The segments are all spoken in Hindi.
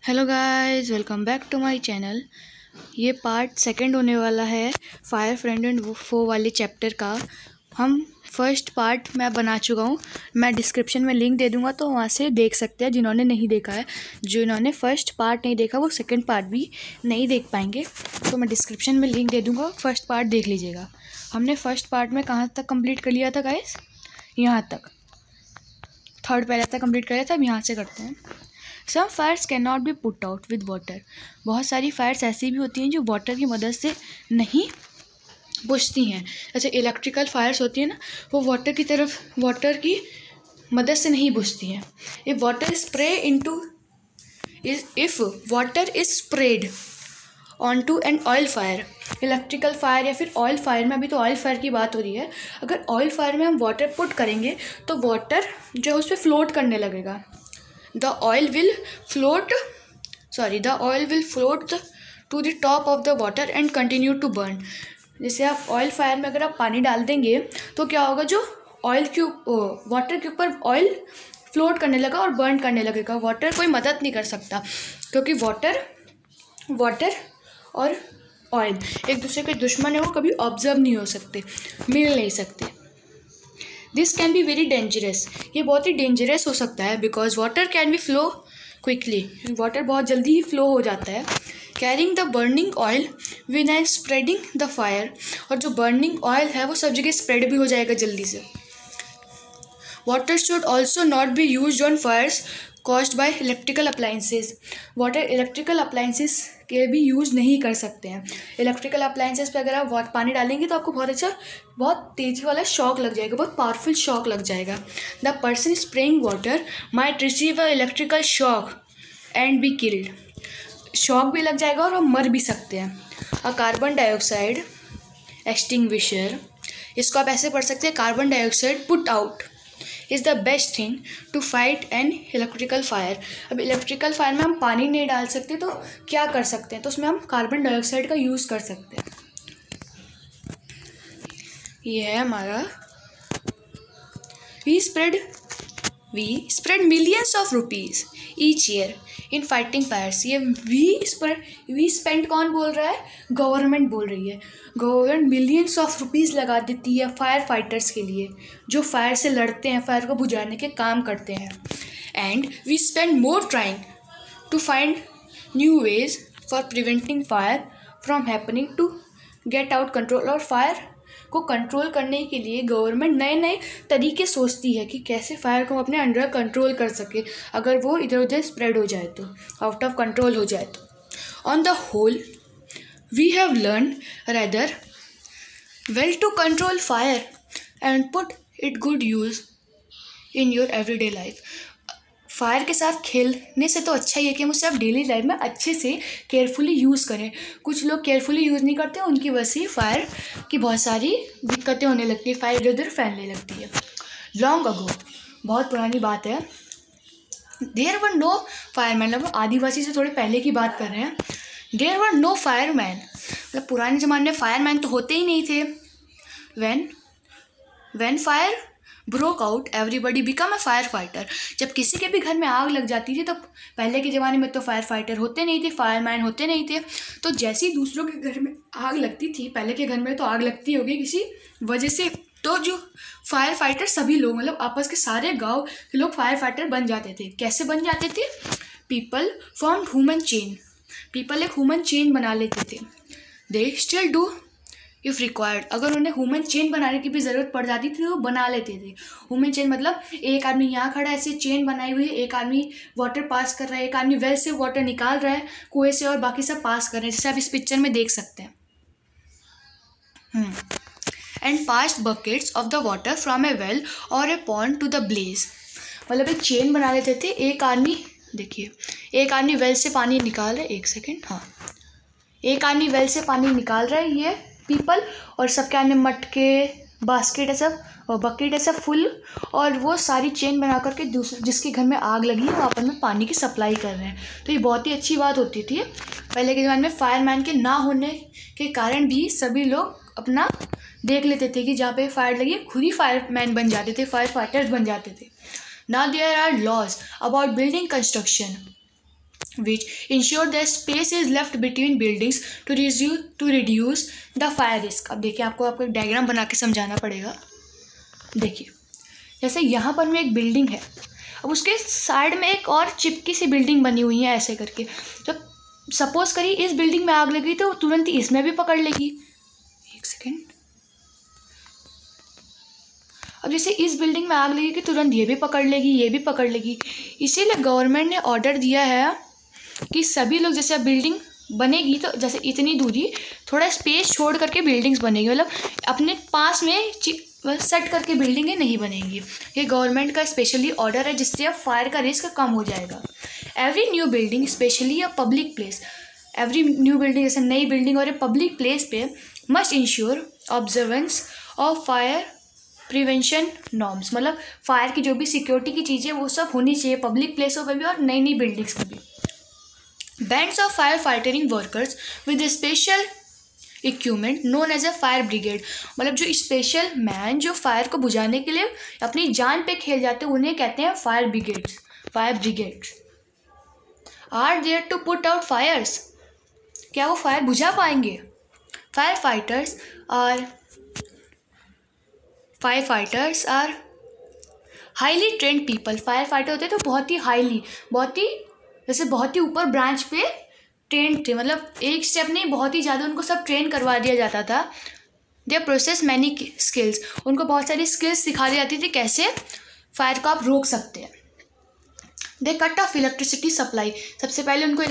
Hello guys, welcome back to my channel. ये पार्ट सेकंड होने वाला है फायर फ्रेंड एंड फो वाले चैप्टर का। हम फर्स्ट पार्ट मैं बना चुका हूँ। मैं डिस्क्रिप्शन में लिंक दे दूँगा, तो वहाँ से देख सकते हैं जिन्होंने नहीं देखा है। जिन्होंने फर्स्ट पार्ट नहीं देखा वो सेकंड पार्ट भी नहीं देख पाएंगे, तो मैं डिस्क्रिप्शन में लिंक दे दूँगा, फर्स्ट पार्ट देख लीजिएगा। हमने फर्स्ट पार्ट में कहाँ तक कंप्लीट कर लिया था गाइस? यहाँ तक, थर्ड पहले तक कंप्लीट कर लिया था। अब यहाँ से करते हैं। Some fires can not be put out with water. बहुत सारी फायर्स ऐसी भी होती हैं जो वाटर की मदद से नहीं बुझती हैं। जैसे इलेक्ट्रिकल फायर्स होती हैं ना, वो वाटर की मदद से नहीं बुझती हैं। If water is spread on to an oil fire, electrical fire या फिर ऑयल फायर में, अभी तो ऑयल फायर की बात हो रही है। अगर ऑयल फायर में हम वाटर पुट करेंगे तो वाटर जो है उस पर फ्लोट करने लगेगा। The oil will float to the top of the water and continue to burn. जैसे आप ऑयल फायर में अगर आप पानी डाल देंगे तो क्या होगा, जो वाटर के ऊपर ऑयल फ्लोट करने लगा और बर्न करने लगेगा। वाटर कोई मदद नहीं कर सकता, क्योंकि वाटर और ऑयल एक दूसरे के दुश्मन है, वो कभी ऑब्जर्व नहीं हो सकते, मिल नहीं सकते। This can be very dangerous, ये बहुत ही डेंजरस हो सकता है। Because water can be flow quickly, water बहुत जल्दी ही फ्लो हो जाता है। Carrying the burning oil win and spreading the fire, और जो बर्निंग ऑयल है वो सब जगह स्प्रेड भी हो जाएगा जल्दी से। Water should also not be use on fires caused by electrical appliances. Water electrical appliances के भी यूज़ नहीं कर सकते हैं। इलेक्ट्रिकल अप्लाइंसेस पे अगर आप पानी डालेंगे तो आपको बहुत तेज़ी वाला शॉक लग जाएगा, बहुत पावरफुल शॉक लग जाएगा। The person spraying water might receive a electrical shock and be killed. Shock भी लग जाएगा और वो मर भी सकते हैं। अ कार्बन डाइऑक्साइड एक्सटिंग्विशर, इसको आप ऐसे पढ़ सकते हैं, carbon dioxide put out is the best thing to fight an electrical fire. अब इलेक्ट्रिकल फायर में हम पानी नहीं डाल सकते तो क्या कर सकते हैं, तो उसमें हम कार्बन डाइऑक्साइड का यूज़ कर सकते हैं। ये है हमारा we spread millions of rupees each year in fighting fires. ये वी स्पेंड कौन बोल रहा है? गवर्नमेंट बोल रही है। गवर्नमेंट मिलियंस ऑफ रुपीज़ लगा देती है फायर फाइटर्स के लिए, जो फायर से लड़ते हैं, फायर को बुझाने के काम करते हैं। And we spend more trying to find new ways for preventing fire from happening to get out control. और फायर को कंट्रोल करने के लिए गवर्नमेंट नए नए तरीके सोचती है कि कैसे फायर को अपने अंडर कंट्रोल कर सके, अगर वो इधर उधर स्प्रेड हो जाए तो, आउट ऑफ कंट्रोल हो जाए तो। On the whole we have learn rather well to control fire and put it good use in your everyday life. Fire के साथ खेलने से तो अच्छा ही है कि हम उसे आप डेली लाइफ में अच्छे से केयरफुली यूज़ करें। कुछ लोग केयरफुली यूज़ नहीं करते, उनकी वजह से फायर की बहुत सारी दिक्कतें होने लगती है, फायर इधर उधर फैलने लगती है। लॉन्ग अगो, बहुत पुरानी बात है, देयर वर नो फायरमैन, मतलब आदिवासी से थोड़े पहले की बात कर रहे हैं। देयर वर नो फायरमैन, मतलब पुराने ज़माने में फायरमैन तो होते ही नहीं थे। When fire broke out everybody become a fire fighter. जब किसी के भी घर में आग लग जाती थी, तो पहले के ज़माने में तो फायर फाइटर होते नहीं थे, फायरमैन होते नहीं थे। तो जैसे ही दूसरों के घर में आग लगती थी, पहले के घर में तो आग लगती होगी किसी वजह से, तो जो फायर फाइटर सभी लोग, मतलब आपस के सारे गाँव के लोग फायर फाइटर बन जाते थे। कैसे बन जाते थे? People form human chain, people एक ह्यूमन चेन बना लेते थे। They still do if required, अगर उन्हें ह्यूमन चेन बनाने की भी ज़रूरत पड़ जाती थी तो वो बना लेते थे। ह्यूमन चेन मतलब एक आदमी यहाँ खड़ा है, ऐसे चेन बनाई हुई है, एक आदमी वाटर पास कर रहा है, एक आदमी वेल से वाटर निकाल रहा है कुएं से, और बाकी सब पास कर रहे हैं, जैसे आप इस पिक्चर में देख सकते हैं। And pass buckets of the water from a well और a pond to the blaze, मतलब एक चेन बना लेते थे। एक आदमी, देखिए, एक आदमी वेल से पानी निकाल रहा है, एक सेकेंड, हाँ, एक आदमी वेल से पानी निकाल रहा है, ये पीपल, और सबके आने मटके, बास्केट है सब, और बकेट है सब फुल, और वो सारी चेन बना करके जिसके घर में आग लगी है वहाँ पर में पानी की सप्लाई कर रहे हैं। तो ये बहुत ही अच्छी बात होती थी। पहले के ज़माने में फायरमैन के ना होने के कारण भी सभी लोग अपना देख लेते थे कि जहाँ पे फायर लगी खुद ही फायरमैन बन जाते थे, फायर फाइटर्स बन जाते थे। Now there are laws about building construction which ensure that space is left between buildings to reduce the fire risk। अब देखिए आपको एक डायग्राम बना के समझाना पड़ेगा। देखिए जैसे यहाँ पर में एक बिल्डिंग है, अब उसके साइड में एक और चिपकी सी बिल्डिंग बनी हुई है ऐसे करके। जब सपोज करिए इस बिल्डिंग में आग लगी तो तुरंत ही इसमें भी पकड़ लेगी। एक सेकेंड, अब जैसे इस बिल्डिंग में आग लगेगी तुरंत ये भी पकड़ लेगी, ये भी पकड़ लेगी। इसीलिए गवर्नमेंट ने ऑर्डर दिया है कि सभी लोग, जैसे अब बिल्डिंग बनेगी तो जैसे इतनी दूरी थोड़ा स्पेस छोड़ करके बिल्डिंग्स बनेगी, मतलब अपने पास में सेट करके बिल्डिंगें नहीं बनेंगी। ये गवर्नमेंट का स्पेशली ऑर्डर है, जिससे अब फायर का रिस्क कम हो जाएगा। Every new building specially a public place, every new building जैसे नई बिल्डिंग और पब्लिक प्लेस पे must ensure observance of fire prevention norms, मतलब फायर की जो भी सिक्योरिटी की चीज़ें वो सब होनी चाहिए पब्लिक प्लेसों पे भी और नई नई बिल्डिंग्स में भी। Bands of fire fighting workers with special equipment known as a fire brigade, मतलब जो स्पेशल मैन जो फायर को बुझाने के लिए अपनी जान पे खेल जाते हैं उन्हें कहते हैं fire brigades. Fire brigades are there to put out fires, क्या वो फायर बुझा पाएंगे? Fire fighters are highly trained people, fire fighter होते हैं तो बहुत ही ऊपर ब्रांच पे ट्रेंड थे, मतलब एक स्टेप नहीं बहुत ही ज़्यादा उनको सब ट्रेन करवा दिया जाता था। दे प्रोसेस मैनी स्किल्स, उनको बहुत सारी स्किल्स सिखा दी जाती थी कैसे फायर को आप रोक सकते हैं। दे कट ऑफ इलेक्ट्रिसिटी सप्लाई, सबसे पहले उनको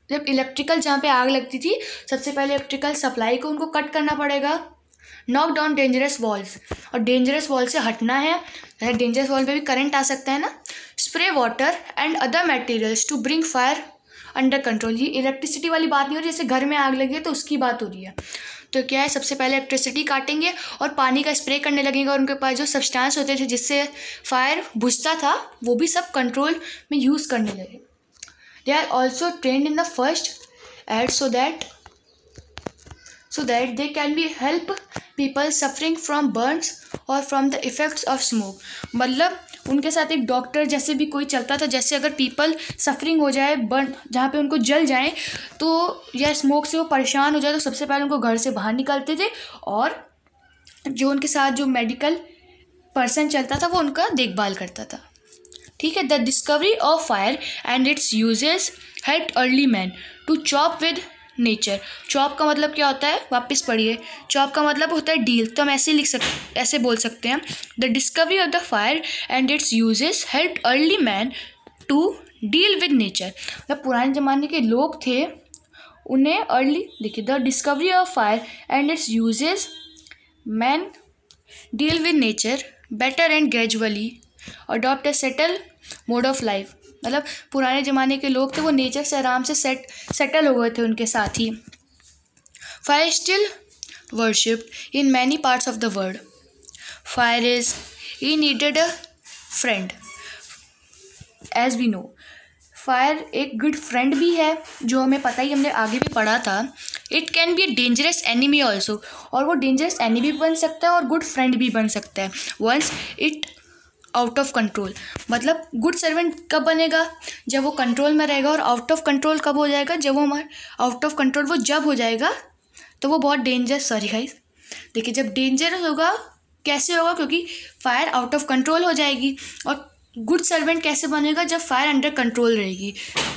जब इलेक्ट्रिकल जहाँ पे आग लगती थी सबसे पहले इलेक्ट्रिकल सप्लाई को उनको कट करना पड़ेगा। नॉक डाउन डेंजरस वॉल्स, और डेंजरस वॉल से हटना है, डेंजरस वॉल पे भी करंट आ सकता है ना। Spray water and other materials to bring fire under control, ये इलेक्ट्रिसिटी वाली बात नहीं हो रही, जैसे घर में आग लगी है तो उसकी बात हो रही है। तो क्या है, सबसे पहले इलेक्ट्रिसिटी काटेंगे और पानी का स्प्रे करने लगेंगे और उनके पास जो सब्सटेंस होते थे जिससे फायर बुझता था वो भी सब कंट्रोल में यूज़ करने लगे। They are also trained in the first aid so that they can be help people suffering from burns और from the effects of smoke, मतलब उनके साथ एक डॉक्टर जैसे भी कोई चलता था, जैसे अगर पीपल सफरिंग हो जाए, बर्न जहाँ पे उनको जल जाए तो या स्मोक से वो परेशान हो जाए तो सबसे पहले उनको घर से बाहर निकालते थे और जो उनके साथ जो मेडिकल पर्सन चलता था वो उनका देखभाल करता था। ठीक है। The discovery of fire and its uses helped early man to chop with nature. Chop का मतलब क्या होता है, वापस पढ़िए। चॉप का मतलब होता है डील, तो हम ऐसे बोल सकते हैं। The discovery of the fire and its uses helped early man to deal with nature, मतलब पुराने ज़माने के लोग थे उन्हें देखिए the discovery of fire and its uses man deal with nature better and gradually adopt a settle mode of life, मतलब पुराने ज़माने के लोग थे वो नेचर से आराम से सेटल हो गए थे उनके साथ ही। Fire still worshipped in many parts of the world. Fire is indeed a friend as we know. Fire एक गुड फ्रेंड भी है जो हमें पता ही, हमने आगे भी पढ़ा था। It can be a dangerous enemy also, और वो डेंजरस एनिमी भी बन सकता है और गुड फ्रेंड भी बन सकता है। Once it out of control, मतलब गुड सर्वेंट कब बनेगा, जब वो कंट्रोल में रहेगा, और आउट ऑफ कंट्रोल कब हो जाएगा, जब वो आउट ऑफ कंट्रोल वो जब हो जाएगा तो वो बहुत डेंजरस, सॉरी गाइस, देखिए जब डेंजरस होगा कैसे होगा, क्योंकि फायर आउट ऑफ कंट्रोल हो जाएगी। और गुड सर्वेंट कैसे बनेगा, जब फायर अंडर कंट्रोल रहेगी।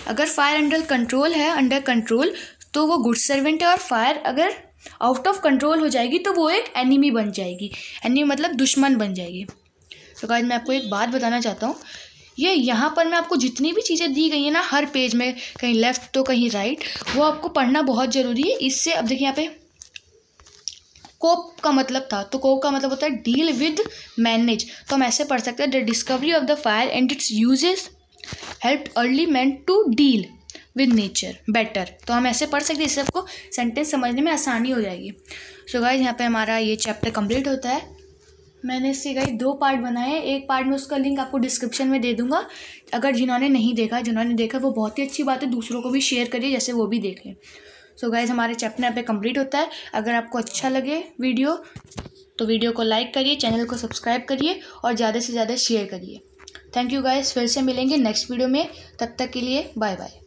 अगर फायर अंडर कंट्रोल तो वो गुड सर्वेंट है, और फायर अगर आउट ऑफ कंट्रोल हो जाएगी तो वो एक एनिमी बन जाएगी। एनिमी मतलब दुश्मन बन जाएगी। तो गाइस मैं आपको एक बात बताना चाहता हूँ, ये यहाँ पर मैं आपको जितनी भी चीज़ें दी गई हैं ना हर पेज में, कहीं लेफ़्ट तो कहीं राइट, वो आपको पढ़ना बहुत ज़रूरी है। इससे अब देखिए यहाँ पे कोप का मतलब था, तो कोप का मतलब होता है डील विद मैनेज, तो हम ऐसे पढ़ सकते हैं the discovery of the fire and its uses helped early man to deal with nature better, तो हम ऐसे पढ़ सकते हैं, इससे आपको सेंटेंस समझने में आसानी हो जाएगी। सो गाइस यहाँ पे हमारा ये चैप्टर कंप्लीट होता है। मैंने इससे गाइस 2 पार्ट बनाए हैं, एक पार्ट में उसका लिंक आपको डिस्क्रिप्शन में दे दूंगा, अगर जिन्होंने नहीं देखा, जिन्होंने देखा वो बहुत ही अच्छी बात है, दूसरों को भी शेयर करिए जैसे वो भी देख लें। सो गाइस हमारे चैप्टर यहाँ पे कंप्लीट होता है। अगर आपको अच्छा लगे वीडियो तो वीडियो को लाइक करिए, चैनल को सब्सक्राइब करिए और ज़्यादा से ज़्यादा शेयर करिए। थैंक यू गाइस, फिर से मिलेंगे नेक्स्ट वीडियो में, तब तक के लिए बाय बाय।